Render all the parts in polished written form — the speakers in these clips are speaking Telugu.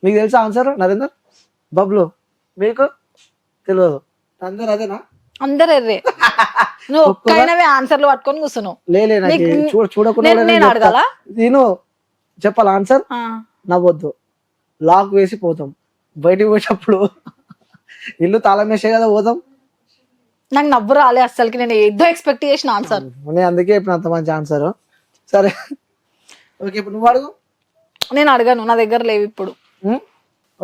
మీకు తెలుసా ఆన్సర్ నరేందర్? బబ్లు మీకు తెలియదు? అందరు అదేనా? అందరు ఎర్రే. నువ్వు ఒక్కైనవే ఆన్సర్లు పట్టుకొని కూర్చున్నావు. లేలే చూడకుండా నేను అడగాల? నేను చెప్పాలి ఆన్సర్. నవ్వొద్దు, లాక్ వేసి పోతాం. బయటికి పోయేటప్పుడు ఇల్లు తాళం వేసే కదా పోతాం. నాకు నవ్వు రాలే అసలుకి, నేను ఏదో ఎక్స్పెక్ట్ చేసిన ఆన్సర్. నేను అందుకే ఇప్పుడు అంత మంచి ఆన్సర్. సరే ఓకే, ఇప్పుడు నువ్వు అడుగు. నేను అడగను, నా దగ్గర లేవు ఇప్పుడు.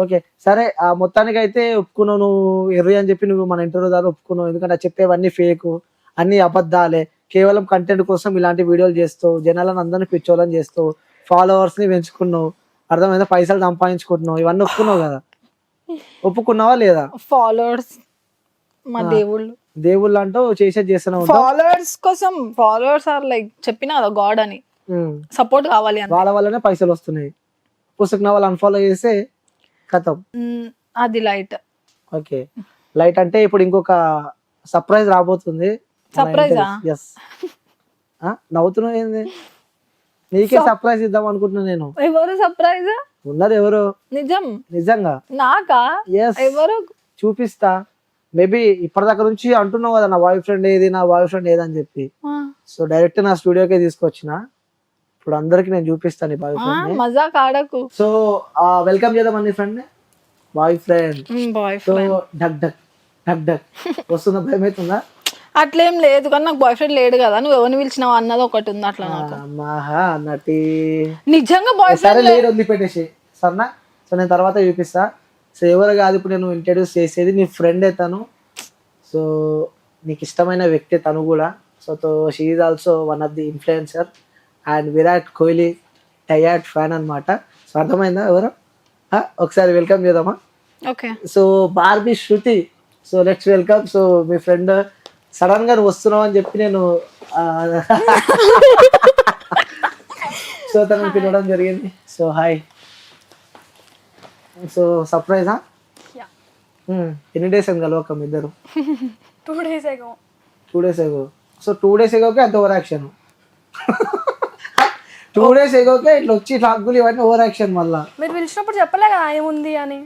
ఓకే సరే, ఆ మొత్తానికి అయితే ఒప్పుకున్నావు, నువ్వు ఎర్రి అని చెప్పి నువ్వు మన ఇంటర్వ్యూ ద్వారా ఒప్పుకున్నావు. ఎందుకంటే చెప్పేవన్నీ ఫేక్, అన్ని అబద్ధాలే, కేవలం కంటెంట్ కోసం ఇలాంటి వీడియోలు చేస్తావు, జనాలను అందరినీ పిచ్చోళ్ళని చేస్తావు, ఫాలోవర్స్ ని పెంచుకున్నావు, అర్థమైందా, పైసలు సంపాదించుకుంటున్నావు, ఇవన్నీ ఒప్పుకున్నావు కదా? ఒప్పుకున్నావా లేదా? ఫాలోవర్స్ మా దేవుళ్ళు అంటూ చేసేది చేస్తున్నావు. ఫాలోవర్స్ కోసం, ఫాలోవర్స్ ఆర్ లైక్ చెప్పిన కదా గాడ్ అని, సపోర్ట్ కావాలి అని. వాళ్ళ వల్లనే పైసలు వస్తున్నాయి. పుస్తకం వాళ్ళు అన్ఫాలో చేస్తే కథం. అది లైట్. ఓకే, లైట్ అంటే ఇప్పుడు ఇంకొక సర్ప్రైజ్ రాబోతుంది. సర్ప్రైజా? ఎస్. నవ్వుతున్నావు ఏంది? నీకే సర్ప్రైజ్ ఇద్దాం అనుకుంటున్నా నేను. ఎవరు సర్ప్రైజ్? ఉన్నది ఎవరు? నిజంగా నాకా? ఎవరు? చూపిస్తా. మేబీ ఇప్పటిదాకా నుంచి అంటున్నావు కదా నా బాయ్ ఫ్రెండ్ ఏది, నా బాయ్ ఫ్రెండ్ ఏది అని చెప్పి. సో డైరెక్ట్ నా స్టూడియోకే తీసుకొచ్చిన. ఇప్పుడు అందరికి నేను చూపిస్తాను ఈ బాయ్ ఫ్రెండ్. మజాక్ ఆడకు. సో వెల్కమ్ చేద్దాం అన్ని ఫ్రెండ్. Boy friend. సో డక్ డక్ డక్ డక్ వస్తుందా? భయం అవుతుందా? అట్లేం లేదు, కానీ నాకు బాయ్ ఫ్రెండ్ లేడు కదా, నువ్వు ఎవరిని పిలిచినావు అన్నది ఒకటి ఉంది అట్లా. మహా నటి నిజంగా బాయ్ ఫ్రెండ్ లేదు, వదిలిపెట్టేసి సరేనా. సో నేను తర్వాత చూపిస్తా. సో ఎవరు కాదు ఇప్పుడు నేను ఇంట్రడ్యూస్ చేసేది, నీ ఫ్రెండే తను. సో నీకు ఇష్టమైన వ్యక్తి తను కూడా. So she is also one of the influencer and Virat Kohli diehard fan అనమాట. సో అర్థమైందా ఎవరు? ఒకసారి వెల్కమ్ చేద్దామా? Okay. So Barbie Shruti. So let's welcome. So మీ ఫ్రెండ్ సడన్ గా నువ్వు వస్తున్నావు అని చెప్పి నేను సో తనని పిలవడం జరిగింది. So hi. సో సర్ప్రైజా? ఎన్ని డేస్ అని కలవకం ఇద్దరు? 2 days ago. 2 days ago. So 2 days agoకే అంత ఓవర్ యాక్షన్. 2 days agoకే ఇట్లా వచ్చి టాక్కులు ఇవన్నీ ఓవర్ యాక్షన్. మళ్ళా మీరు పిలిచినప్పుడు చెప్పలే కదా ఏముంది అని.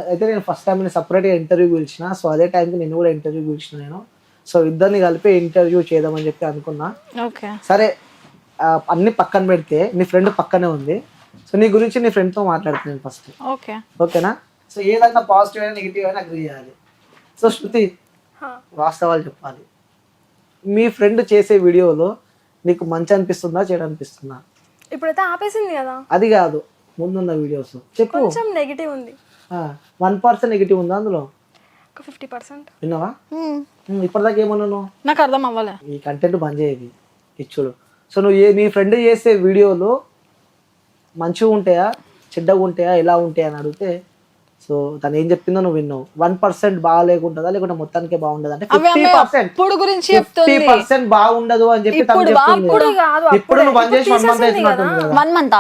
అయితే నేను ఫస్ట్ టైం సపరేట్గా ఇంటర్వ్యూ పిలిచిన. సో అదే టైంకి నేను కూడా ఇంటర్వ్యూ పిలిచిన నేను. సో ఇద్దరిని కలిపి ఇంటర్వ్యూ చేద్దామని చెప్పి అనుకున్నా. సరే అన్ని పక్కన పెడితే నీ ఫ్రెండ్ పక్కనే ఉంది. సో నీ గురించి నీ ఫ్రెండ్తో మాట్లాడుతున్నాను ఫస్ట్. ఓకేనా? సో ఏదైనా పాజిటివ్ అయినా నెగిటివ్ అయినా అగ్రీ చేయాలి. సో శృతి వాస్తవాలు చెప్పాలి. మీ ఫ్రెండ్ చేసే వీడియోలో నీకు మంచి అనిపిస్తుందా, చెడు అనిపిస్తుందా? ఇప్పుడైతే ఆపేసింది కదా. అది కాదు, ముందున్న వీడియోస్ చెప్పు. కొంచెం నెగిటివ్ ఉంది. 1% నెగిటివ్ ఉందా అందులో? 50%. విన్నావా? ఇప్పటిదాకా ఏమన్నాను నాకు అర్థం అవ్వలే. ఈ కంటెంట్ బంద్ చేయది ఇచ్చుడు. సో నువ్వు మీ ఫ్రెండ్ చేసే వీడియోలు మంచిగా ఉంటాయా, చెడ్డగా ఉంటాయా, ఎలా ఉంటాయా అని అడిగితే సో తను ఏం చెప్పిందో నువ్వు విన్నావు. 1% బాగాలేకుంటుందా లేకుంటే మొత్తానికే బాగుండదు అంటే 50% బాగుండదు అని చెప్పి తను చెప్తుంది. ఇప్పుడు నువ్వు బంద్ చేసి 1 month అవుతున్నట్టుంది కదా. 1 month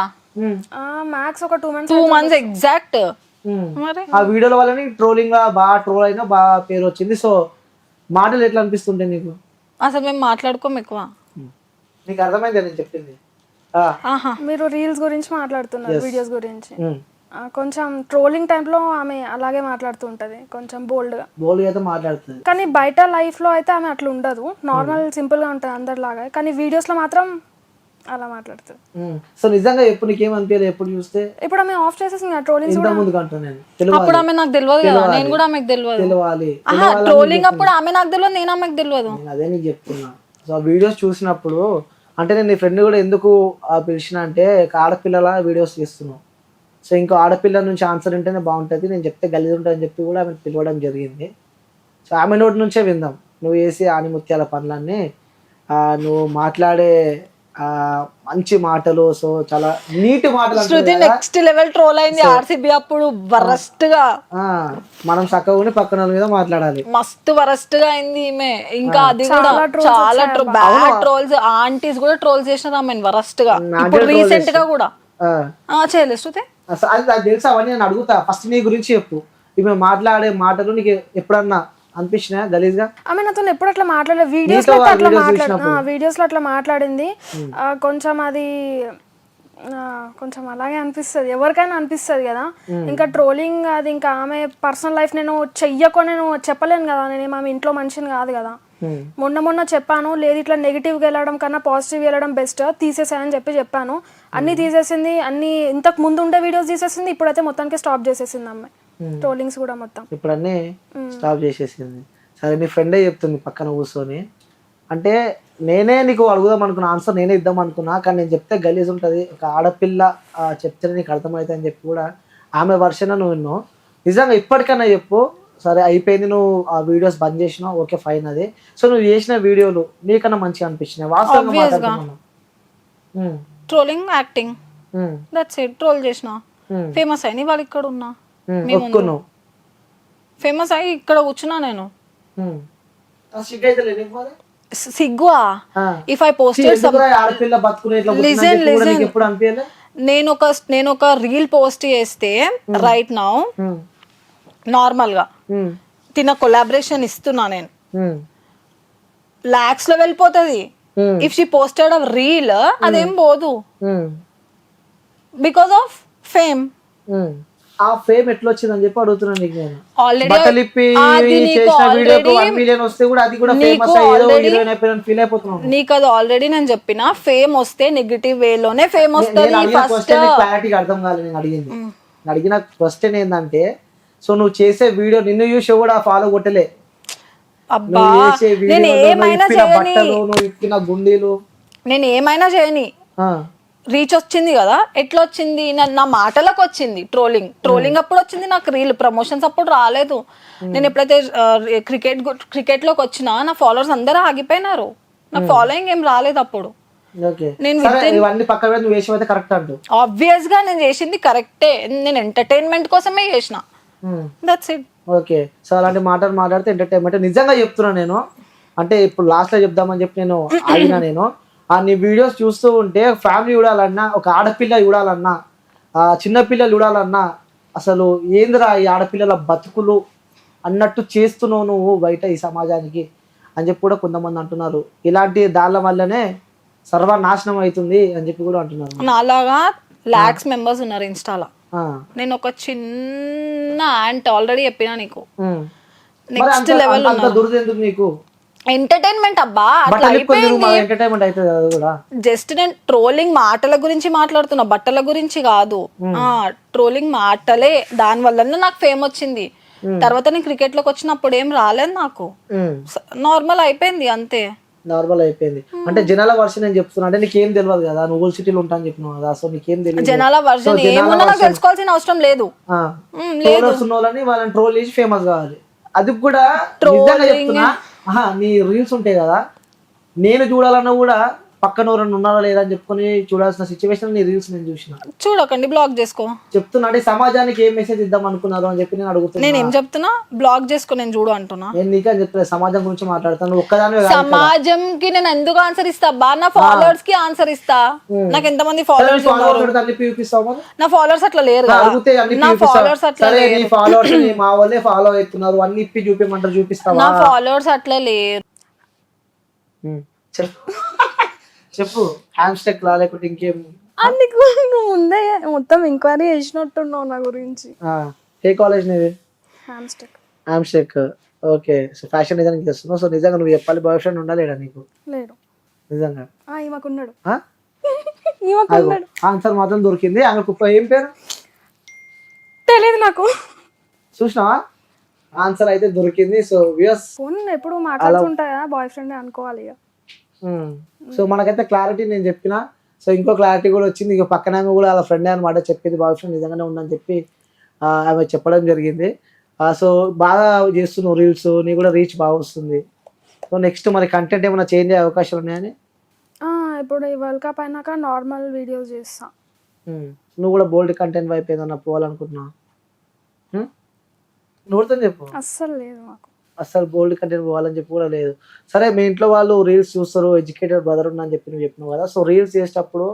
మ్యాక్స్ ఒక 2 months ఎగ్జాక్ట్. ఆ వీడియోల వల్ల ట్రోలింగ్ బాగా ట్రోల్ అయినా బాగా పేరు వచ్చింది. సో మాటలు ఎట్లా అనిపిస్తుంటాయి నీకు? అసలు మేము మాట్లాడుకోం ఎక్కువ. నీకు అర్థమైంది నేను చెప్పింది? మీరు రీల్స్ గురించి మాట్లాడుతున్నారు, వీడియోస్ గురించి. కొంచెం ట్రోలింగ్ టైంలో ఆమె అలాగే మాట్లాడుతూ ఉంటది, కొంచెం బోల్డ్ గా అయితే మాట్లాడుతుంది. కానీ బయట లైఫ్ లో అయితే ఆమె అట్లా ఉండదు, నార్మల్ సింపుల్ గా ఉంటది అందరిలాగా. కానీ వీడియోస్ లో మాత్రం అలా మాట్లాడుతుంది. సో నిజంగా ఎప్పుడు నీకేమనిపించలేదు ఎప్పుడు చూస్తే? ఇప్పుడు ఆమె ఆఫ్ చేసేసింది ట్రోలింగ్స్ కూడా. ముందు కంటా నేను అప్పుడు ఆమె నాకు తెలియదు కదా, నేను కూడా ఆమెకు తెలియాలి. ట్రోలింగ్ అప్పుడు ఆమె నాకు తెలియదు, నేను ఆమెకు తెలియదు. అదే నీకు చెప్తున్నా. సో ఆ వీడియోస్ చూసినప్పుడు అంటే నేను నీ ఫ్రెండ్ కూడా ఎందుకు పిలిచిన అంటే ఆడపిల్లల వీడియోస్ చేస్తున్నావు. సో ఇంకో ఆడపిల్ల నుంచి ఆన్సర్ ఉంటేనే బాగుంటుంది, నేను చెప్తే గలీజ్ ఉంటుంది అని చెప్పి కూడా ఆమె పిలవడం జరిగింది. సో ఆమె నోటి నుంచే విందాం. నువ్వు చేసే ఆనిముత్యాల పనులన్నీ, నువ్వు మాట్లాడే మంచి మాటలు, సో చాలా నీటి మాటలు. శృతి నెక్స్ట్ లెవెల్ ట్రోల్ అయింది ఆర్సీబీ అప్పుడు వరస్ట్ గా. మనం చక్కగా పక్కన మీద మాట్లాడాలి. మస్తు వరస్ట్ గా అయింది ఈమె. ఇంకా అది కూడా చాలా బ్యాడ్ ట్రోల్స్, ఆంటీస్ కూడా ట్రోల్స్ చేసినారు ఆమె వరస్ట్ గా. ఇప్పుడు రీసెంట్ గా కూడా చేయలేదు శృతి. అది తెలుసా అవన్నీ నేను అడుగుతా. ఫస్ట్ నీ గురించి చెప్పు. ఈమె మాట్లాడే మాటలు నీకు ఎప్పుడన్నా అనిపించినా గలీజ్ గా? ఆమె నాతో ఎప్పుడు అట్లా మాట్లాడలేదు, వీడియోస్ లో అట్లా మాట్లాడింది. కొంచెం అది కొంచెం అలాగే అనిపిస్తుంది, ఎవరికైనా అనిపిస్తుంది కదా. ఇంకా ట్రోలింగ్ అది ఇంకా ఆమె పర్సనల్ లైఫ్ నేను నేను చెప్పలేను కదా, నేను ఆమె ఇంట్లో మనిషిని కాదు కదా. మొన్న చెప్పాను, లేదు ఇట్లా నెగిటివ్గా వెళ్ళడం కన్నా పాజిటివ్గా వెళ్ళడం బెస్ట్, తీసేసాయని చెప్పాను. అన్నీ తీసేసింది, అన్ని ఇంతకు ముందు ఉండే వీడియోస్ తీసేసింది, ఇప్పుడైతే మొత్తానికి స్టాప్ చేసేసింది అమ్మాయి ట్రోలింగ్స్ కూడా మొత్తం. ఇప్పుడు అన్నీ స్టాప్ చేసేసింది. సరే నీ ఫ్రెండే చెప్తుంది పక్కన కూర్చొని, అంటే నేనే నీకు అడుగుదాం అనుకున్నా, ఆన్సర్ నేనే ఇద్దాం అనుకున్నా, కానీ నేను చెప్తే గలీజ్ ఉంటుంది, ఒక ఆడపిల్ల చెప్తే నీకు అర్థమవుతుంది అని చెప్పి కూడా ఆమె వర్షన్ నువ్వు విన్నావు. నిజంగా ఇప్పటికైనా చెప్పు, సరే అయిపోయింది, నువ్వు ఆ వీడియోస్ బంద్ చేసినావు, ఓకే ఫైన్. అది సో నువ్వు చేసిన వీడియోలు నీకన్నా మంచిగా అనిపించినాయి వాస్తవంగా మాట్లాడుతున్నాను. Trolling acting that's it. Troll చేసిన ఫేమస్ అయ్యి వాళ్ళు ఇక్కడ ఉన్నా, ఫేమస్ అయ్యి ఇక్కడ కూర్చున్నా నేను. సిగ్గువా ఇఫ్ ఐ పోస్టెడ్ నేను ఒక రీల్ పోస్ట్ చేస్తే రైట్ నౌ నార్మల్ గా తిన కొలాబరేషన్ ఇస్తున్నా నేను, లాక్స్ లో వెళ్ళిపోతుంది. If she posted a reel అదేం పోదు, బికాస్ ఆఫ్ ఫేమ్. ఆ ఫేమ్ ఎట్లా వచ్చిందని చెప్పి అడుగుతున్నాను నీకు నేను. నీకు అది ఆల్రెడీ నేను చెప్పిన, ఫేమ్ వస్తే నెగటివ్ వేలోనే ఫేమ్ వస్తుంది. క్లారిటీగా అర్థం కాలేదు నేను అడిగింది. అడిగిన క్వశ్చన్ ఏంటంటే, సో నువ్వు చేసే వీడియో నిన్ను చూసి కూడా ఫాలో కొట్టలే, నేను ఏమైనా చేయని రీచ్ వచ్చింది కదా. ఎట్లా వచ్చింది? నా మాటలకు వచ్చింది ట్రోలింగ్ అప్పుడు వచ్చింది, నాకు రీల్ ప్రమోషన్స్ అప్పుడు రాలేదు. నేను ఎప్పుడైతే క్రికెట్ లోకి వచ్చినా నా ఫాలోవర్స్ అందరూ ఆగిపోయినారు, నాకు ఫాలోయింగ్ ఏం రాలేదు అప్పుడు. ఆబ్వియస్ గా నేను చేసింది కరెక్టే, నేను ఎంటర్టైన్మెంట్ కోసమే చేసిన. That's it. ఓకే, సో అలాంటి మాటలు మాట్లాడితే ఎంటర్టైన్మెంట్. నిజంగా చెప్తున్నా నేను, అంటే ఇప్పుడు లాస్ట్ లో చెప్దామని చెప్పి నేను ఆగినా. నేను నీ వీడియోస్ చూస్తూ ఉంటే ఫ్యామిలీ చూడాలన్నా, ఒక ఆడపిల్ల చూడాలన్నా, చిన్నపిల్లలు చూడాలన్నా, అసలు ఏందిరా ఈ ఆడపిల్లల బతుకులు అన్నట్టు చేస్తున్నావు నువ్వు బయట ఈ సమాజానికి అని చెప్పి కూడా కొంతమంది అంటున్నారు. ఇలాంటి దాళ్ళ వల్లనే సర్వనాశనం అవుతుంది అని చెప్పి కూడా అంటున్నారు. నాలాగా లాక్స్ మెంబర్స్ ఉన్నారు ఇన్స్టాలో. నేను ఒక చిన్న యాంట్ ఆల్రెడీ చెప్పినా నీకు. నెక్స్ట్ లెవెల్ నీకు ఎంటర్టైన్మెంట్ అబ్బా, జస్ట్ నేను ట్రోలింగ్ మాటల గురించి మాట్లాడుతున్నా, బట్టల గురించి కాదు. ట్రోలింగ్ మాటలే, దాని వల్ల నాకు ఫేమ్ వచ్చింది. తర్వాత నేను క్రికెట్ లోకి వచ్చినప్పుడు ఏం రాలేదు నాకు, నార్మల్ అయిపోయింది అంతే. నార్మల్ అయిపోయింది అంటే జనాల వర్షన్ నేను చెప్తున్నా. అంటే నీకేం తెలియదు కదా, నువ్వు సిటీలో ఉంటా అని చెప్పినావు కదా, సో నీకేం తెలియదు. జనాల వర్షన్ ఏమున్నా నాకు తెలుసుకోవాల్సిన అవసరం లేదు. వాళ్ళని ట్రోల్ చేసి ఫేమస్ కావాలి. అది కూడా నిజంగా చెప్తున్నా, నీ రీల్స్ ఉంటాయి కదా, నేను చూడాలన్నా కూడా పక్కన ఎవరన్నా ఉన్నారా లేదా అని చెప్పుకొని చూడాల్సిన సిచ్యువేషన్ నీ రీల్స్ నేను చూసిన. చూడకండి, బ్లాక్ చేసుకో చెప్తున్నా. అంటే సమాజానికి ఏం మెసేజ్ ఇద్దాం అనుకున్నారు అని చెప్పి నేను అడుగుతున్నా. నేను ఏం చెప్తున్నా, బ్లాక్ చేసుకో నేను చూడు అంటున్నా. నేను నీకే చెప్తాను, సమాజం గురించి మాట్లాడతాను. ఒక్కదాని సమాజంకి నేను ఎందుకు ఆన్సర్ ఇస్తా బా, నా ఫాలోవర్స్ కి ఆన్సర్ ఇస్తా. నాకు ఎంత మంది ఫాలోవర్స్ నా ఫాలోవర్స్ అట్లా లేరు, నా ఫాలోవర్స్ అట్లా లేరు. నీ ఫాలోవర్స్ మా వాళ్ళే ఫాలో అవుతున్నారు, అన్ని ఇప్పి చూపిమంటారు, చూపిస్తావా? నా ఫాలోవర్స్ అట్లా లేరు. చెప్పు, హ్యామ్ స్టెక్ లా లేకుంటే ఇంకేం? అందుకు నువ్వు ముందే మొత్తం ఎంక్వైరీ చేసినట్టున్నావు నా గురించి. ఏ కాలేజ్ నీది? Hamstech. Hamstech, okay. So fashion designing చేస్తున్నావు. సో నిజంగా నువ్వు చెప్పాలి, బాయ్ ఫ్రెండ్ ఉండాలేడా నీకు? లేడు. నిజంగా ఈమెకున్నాడు. ఆన్సర్ మాత్రం దొరికింది. ఆమెకు ఏం పేరు తెలియదు నాకు. చూసినావా, ఆన్సర్ అయితే దొరికింది. సో వ్యూస్ ఫోన్ ఎప్పుడు మాట్లాడుతుంటాయా, బాయ్ ఫ్రెండ్ అనుకోవాలి ఇక. సో మనకైతే క్లారిటీ నేను చెప్పిన. సో ఇంకో క్లారిటీ కూడా వచ్చింది. ఇక పక్కన ఆమె కూడా వాళ్ళ ఫ్రెండ్ అనమాట చెప్పింది, బాయ్ ఫ్రెండ్ నిజంగానే ఉందని చెప్పి ఆమె చెప్పడం జరిగింది. సో బాగా చేస్తున్నావు రీల్స్, నీ కూడా రీచ్ బాగా వస్తుంది. సో నెక్స్ట్ మరి కంటెంట్ ఏమైనా చేంజ్ అయ్యే అవకాశాలు ఉన్నాయని? ఇప్పుడు ఈ వరల్డ్ కప్ అయినాక నార్మల్ వీడియోస్ చేస్తా. నువ్వు కూడా బోల్డ్ కంటెంట్ వైపు ఏదన్నా పోవాలనుకుంటున్నావు? నువ్వుతో చెప్పు. అస్సలు లేదు మాకు, అస్సలు బోల్డ్ కంటెంట్ పోవాలని చెప్పి కూడా లేదు. సరే, మీ ఇంట్లో వాళ్ళు రీల్స్ చూస్తారు, ఎడ్యుకేటెడ్ బ్రదర్ ఉన్నా అని చెప్పి నువ్వు చెప్పినావు కదా. సో రీల్స్ చేసేటప్పుడు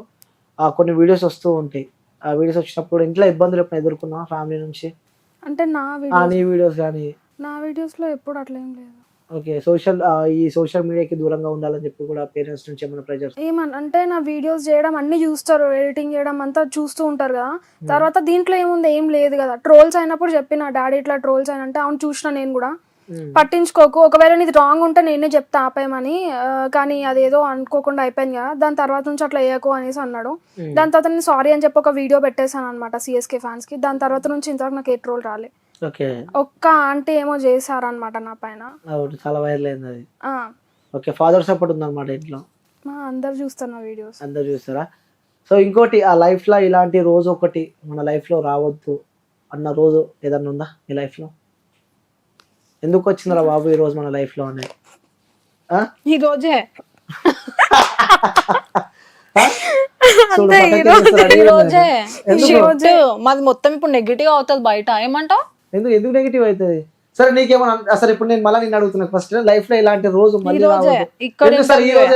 కొన్ని వీడియోస్ వస్తూ ఉంటాయి. ఆ వీడియోస్ వచ్చినప్పుడు ఇంట్లో ఇబ్బందులు ఎప్పుడు ఎదుర్కొన్నావు ఫ్యామిలీ నుంచి? అంటే నీ వీడియోస్ కానీ? నా వీడియోస్ లో ఎప్పుడు అట్లా ఏం లేదు. ఓకే. ఈ సోషల్ మీడియాకి దూరంగా ఉండాలని చెప్పి కూడా పేరెంట్స్ నుంచి ఏమైనా ప్రెషర్? అంటే నా వీడియోస్ చేయడం అన్ని చూస్తారు, ఎడిటింగ్ చేయడం అంతా చూస్తూ ఉంటారు కదా. తర్వాత దీంట్లో ఏముంది, ఏం లేదు కదా. ట్రోల్స్ అయినప్పుడు చెప్పిన డాడీ ఇట్లా ట్రోల్స్ అయినంటే అవును చూసిన నేను కూడా, పట్టించుకోకు, ఒకవేళ నీది రాంగ్ ఉంటే నేనే చెప్తా ఆపేయమని, కానీ అదేదో అనుకోకుండా అయిపోయింది కదా, దాని తర్వాత నుంచి అట్లా వేయకు అనేసి అన్నాడు. దాని తర్వాత నేను సారీ అని చెప్పి ఒక వీడియో పెట్టేశాను అనమాట సిఎస్కే ఫ్యాన్స్ కి. దాని తర్వాత నుంచి ఇంతవరకు నాకు ఏ ట్రోల్ రాలే. ఒక్క ఆంటీ ఏమో చేశారనమాట నా పైన, చాలా వైరల్ అయింది అది. ఓకే, ఫాదర్ సపోర్ట్ ఉందన్నమాట ఇంట్లో. అందరు చూస్తారు నా వీడియోస్. అందరు చూస్తారా? సో ఇంకోటి, ఆ లైఫ్ లో ఇలాంటి రోజు ఒకటి మన లైఫ్ లో రావద్దు అన్న రోజు ఏదన్నా ఉందా మీ లైఫ్ లో? ఎందుకు వచ్చిందిరా బాబు ఈ రోజు మన లైఫ్ లో అనేది? ఈ రోజే మాది మొత్తం ఇప్పుడు నెగిటివ్ అవుతుంది బయట. ఏమంటావు? ఎందుకు నెగిటివ్ అవుతుంది? సరే నీకేమన్నా అసలు ఇప్పుడు నేను మళ్ళీ నేను అడుగుతున్నా, ఫస్ట్ లైఫ్ లో ఇలాంటి రోజు మళ్ళీ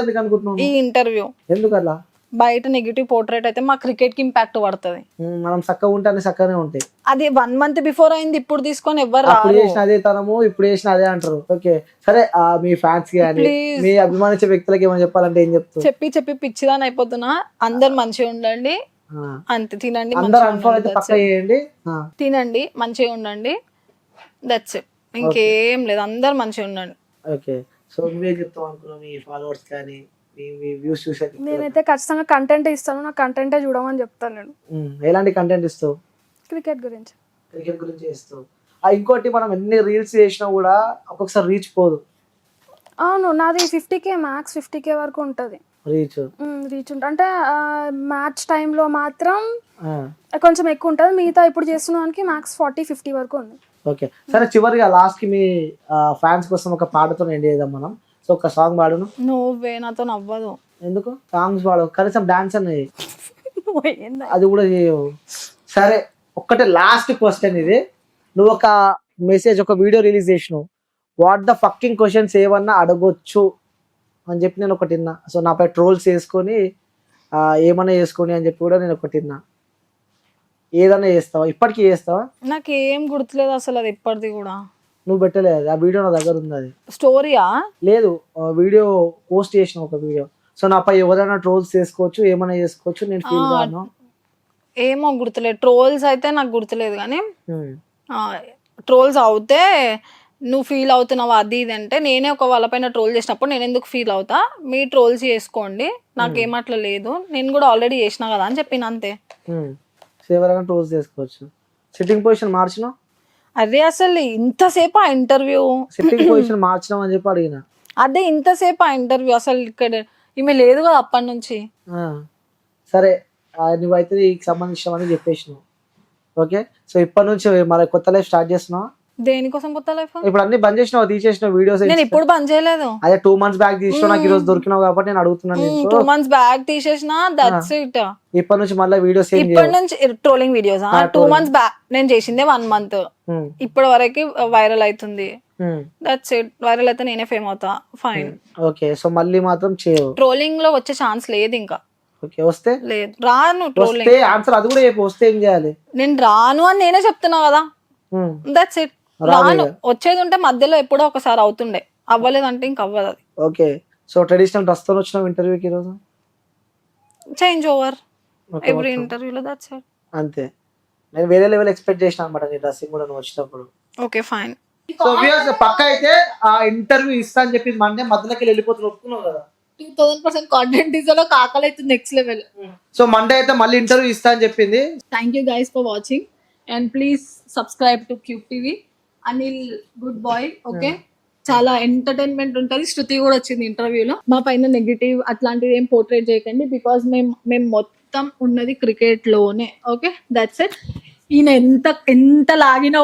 ఎందుకు అనుకుంటున్నావు? ఈ ఇంటర్వ్యూ ఎందుకు అలా? బయట నెగిటివ్ పోర్ట్రేట్ అయితే మా క్రికెట్ కి ఇంపాక్ట్ పడుతుంది. మనం చక్కగా ఉంటే అన్ని చక్కగానే ఉంటాయి. అది 1 month బిఫోర్ అయింది, ఇప్పుడు తీసుకొని ఎవరు చేసిన అదే తనము, ఇప్పుడు చేసిన అదే అంటారు. ఓకే సరే, మీ ఫ్యాన్స్ కి కానీ మీ అభిమానించే వ్యక్తులకి ఏమైనా చెప్పాలంటే ఏం చెప్తారు? చెప్పి పిచ్చిదాని అయిపోతున్నా. అందరు మంచిగా ఉండండి, అంతే. తినండి, అందరూ అన్ఫాలో అయితే పక్కా చేయండి, తినండి, మంచిగా ఉండండి, దట్స్ ఇట్. ఇంకేం లేదు, అందరు మంచిగా ఉండండి. ఓకే, సో నువ్వే చెప్తావు అనుకున్నావు మీ ఫాలోవర్స్ కానీ వ్యూస్ చూసే? నేనైతే ఖచ్చితంగా కంటెంట్ ఇస్తాను, నా కంటెంటే చూడమని చెప్తాను నేను. ఎలాంటి కంటెంట్ ఇస్తావు? క్రికెట్ గురించి ఇస్తావు. ఇంకోటి, మనం ఎన్ని రీల్స్ చేసినా కూడా ఒక్కొక్కసారి రీచ్ పోదు. అవును, నాది 50K మ్యాక్స్ 50K వరకు ఉంటుంది రీచ్ ఉంటుంది. అంటే మ్యాచ్ టైంలో మాత్రం కొంచెం ఎక్కువ ఉంటుంది, మిగతా ఇప్పుడు చేస్తున్నానికి మ్యాక్స్ 40-50 వరకు ఉంది. ఓకే సరే, చివరిగా లాస్ట్ కి మీ ఫ్యాన్స్ కోసం ఒక పాటతో ఎండ్ చేద్దాం మనం. సో ఒక సాంగ్ పాడును. నువ్వే నాతో నవ్వదు. ఎందుకు? సాంగ్స్ పాడు, కనీసం డాన్స్ అన్నది అది కూడా చేయవు. సరే, ఒక్కటే లాస్ట్ క్వశ్చన్ ఇది. నువ్వు ఒక మెసేజ్, ఒక వీడియో రిలీజ్ చేసినావు, వాట్ ద ఫక్కింగ్ క్వశ్చన్స్ ఏమన్నా అడగొచ్చు అని చెప్పి నేను ఒకటి విన్నా. సో నాపై ట్రోల్స్ వేసుకొని ఏమన్నా చేసుకొని అని చెప్పి కూడా నేను ఒకటి విన్నా. ఏదన్నా చేస్తావా? ఇప్పటికీ చేస్తావా? నాకు ఏం గుర్తులేదు అసలు, అది ఇప్పటిది కూడా. నువ్వు పెట్టలేదు, ఆ వీడియో నా దగ్గర ఉంది. అది స్టోరీయా? లేదు, వీడియో పోస్ట్ చేసిన ఒక వీడియో. సో నాపై ఎవరైనా ట్రోల్స్ చేసుకోవచ్చు, ఏమైనా చేసుకోవచ్చు, నేను ఫీల్ కాను. ఏమో గుర్తులేదు. ట్రోల్స్ అయితే నాకు గుర్తులేదు, కానీ ట్రోల్స్ అవుతే నువ్వు ఫీల్ అవుతున్నావు అది ఇది అంటే, నేనే ఒక వాళ్ళపైన ట్రోల్ చేసినప్పుడు నేను ఎందుకు ఫీల్ అవుతా, మీ ట్రోల్స్ చేసుకోండి, నాకేమట్లా లేదు, నేను కూడా ఆల్రెడీ చేసినా కదా అని చెప్పిన, అంతే. ఎవరైనా ట్రోల్స్ చేసుకోవచ్చు. సిట్టింగ్ పొజిషన్ మార్చిన? అదే అసలు ఇంతసేపు ఆ ఇంటర్వ్యూ సిట్టింగ్ పొజిషన్ మార్చడం అని చెప్పి అడిగిన. అదే ఇంతసేపు ఆ ఇంటర్వ్యూ అసలు ఇక్కడ ఈమె లేదు కదా అప్పటి నుంచి. సరే, నువ్వైతే నీకు సంబంధించిన చెప్పేసినావు. ఓకే, సో ఇప్పటి నుంచి మరి కొత్త లైఫ్ స్టార్ట్ చేస్తున్నావా? దేనికోసం కొత్త లైఫ్? ఇప్పుడు అన్ని బంద్ చేసినావు, తీసేసిన వీడియోస్? నేను ఇప్పుడు బంద్ చేయలేదు. అదే 2 months బ్యాక్ తీసినావు, నాకు ఈ రోజు దొరికినావు కాబట్టి నేను అడుగుతున్నాను. 2 months బ్యాక్ తీసేసిన, దట్స్ ఇట్. ఇప్పటి నుంచి మళ్ళీ వీడియోస్? ఇప్పటి నుంచి ట్రోలింగ్ వీడియోస్ 2 months బ్యాక్. నేను చేసిందే 1 month, ఇప్పటి వరకు వైరల్ అవుతుంది, దట్స్ ఇట్. వైరల్ అయితే నేనే ఫేమ్ అవుతా, ఫైన్. ఓకే, సో మళ్ళీ మాత్రం చేయవు. ట్రోలింగ్ లో వచ్చే ఛాన్స్ లేదు ఇంకా. ఓకే, వస్తే లేదు, రాను. ట్రోలింగ్ ఆన్సర్ అది కూడా వస్తే ఏం చేయాలి? నేను రాను అని నేనే చెప్తున్నా కదా, దట్స్ ఇట్. రాను. వచ్చేది ఉంటే మధ్యలో ఎప్పుడో ఒకసారి అవుతుండే, అవ్వలేదంటే ఇంక అవ్వదు అది. ఓకే, సో ట్రెడిషనల్ డ్రెస్ తో వచ్చిన ఇంటర్వ్యూకి ఈరోజు చేంజ్ ఓవర్ ఎవ్రీ ఇంటర్వ్యూలో, దట్స్ ఇట్. అంతే. నేను వేరే లెవెల్ ఎక్స్పెక్ట్ చేసిన అన్నమాట నీ డ్రెస్సింగ్ కూడా నువ్వు వచ్చినప్పుడు. Okay fine. సో వ్యూయర్స్, పక్క అయితే ఆ ఇంటర్వ్యూ ఇస్తా అని చెప్పి మండే మధ్యలోకి వెళ్ళిపోతున్నా, ఒప్పుకున్నావు కదా? 2000% కాంటెంట్ ఇజలో కాకలు అయితే నెక్స్ట్ లెవెల్. సో మండే అయితే మళ్ళీ ఇంటర్వ్యూ ఇస్తా అని చెప్పింది. Thank you guys for watching and please subscribe to Cube TV. Anil good boy. Okay, చాలా ఎంటర్టైన్మెంట్ ఉంటుంది. శృతి కూడా వచ్చింది ఇంటర్వ్యూలో. మా పైన నెగిటివ్ అట్లాంటిది ఏం పోర్ట్రేట్ చేయకండి, బికాస్ మేము మొత్తం ఉన్నది క్రికెట్ లోనే. Okay, that's it. ఈయన ఎంత లాగినా కూడా